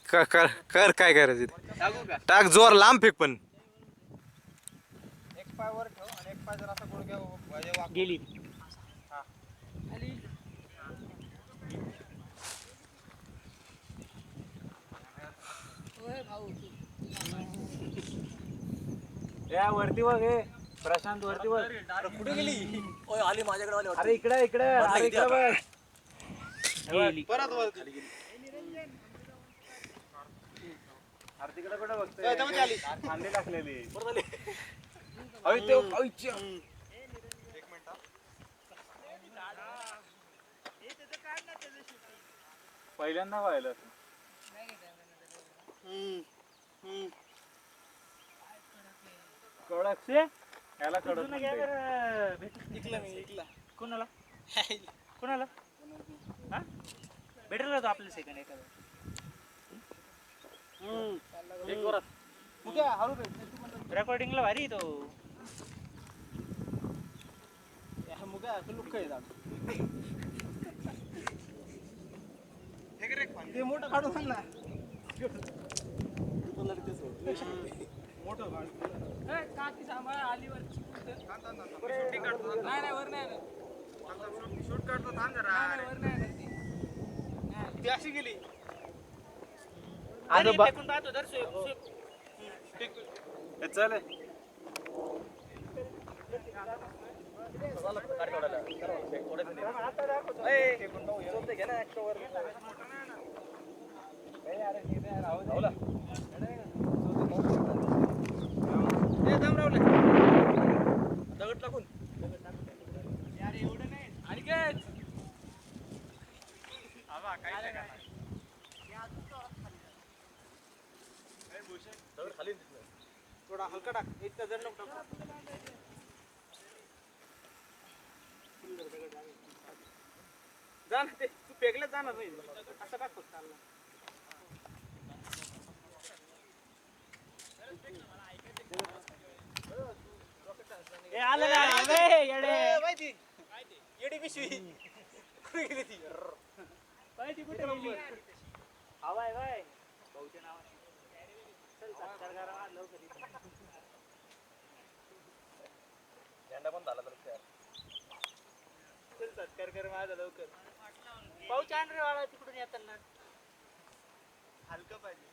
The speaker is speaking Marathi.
कर कर कर काय करायचं ते. टाकू का? टाक जोर लांब फेक पण. एक पाय वर ठेव आणि एक पाय जर असा गुडघ्या गेली हा. आली. ओय भाऊ या वरती बघ हे प्रशांत वरती बघ. कुठे गेली? ओय आली माझ्याकडे आली अरे इकडे इकडे अरे इकडे बघ. गेली. परत वरती अरे तिकडे कुठे बघतोय? खांदे टाकलेली. परत आली. अय ते अयच्या. एक मिनिट. पहिल्यांदा पाहिलं. कडक से याला कडक इकला मी इकला. कोणाला? कोणाला? हा? भेटेल का तो आपल्या सेकंड एखादा? एक वरात. मुक्या हळू रे. रेकॉर्डिंगला भारी आहे तो. मुक्या तू लुक आहे ते मोठं काढून सांग ना. मोठं काकी सांभाळ आलीवर शूटिंग काढतो. नाही नाही वर नाही शूट काढतो थांब जरा. वर नाही ती अशी गेली. आता फेकून पाहतो दर चल दगड टाकून अरे एवढं नाही आणि काय थोडा हलका टाक. इतका जड नको टाकू. जा ना ते तू फेकल्याच जाणार नाही. असं टाक फक्त चालला. ए आलं ना येडे माहिती येडी पिशवी कुठे गेली ती? माहिती कुठे गेली हवाय बाय भाऊच्या नावाने चल सत्कार करा लवकर झेंडा पण झाला तर चल सत्कार कर माझा लवकर पाऊस आण रे वाळा तिकडून येताना हलकं पाहिजे.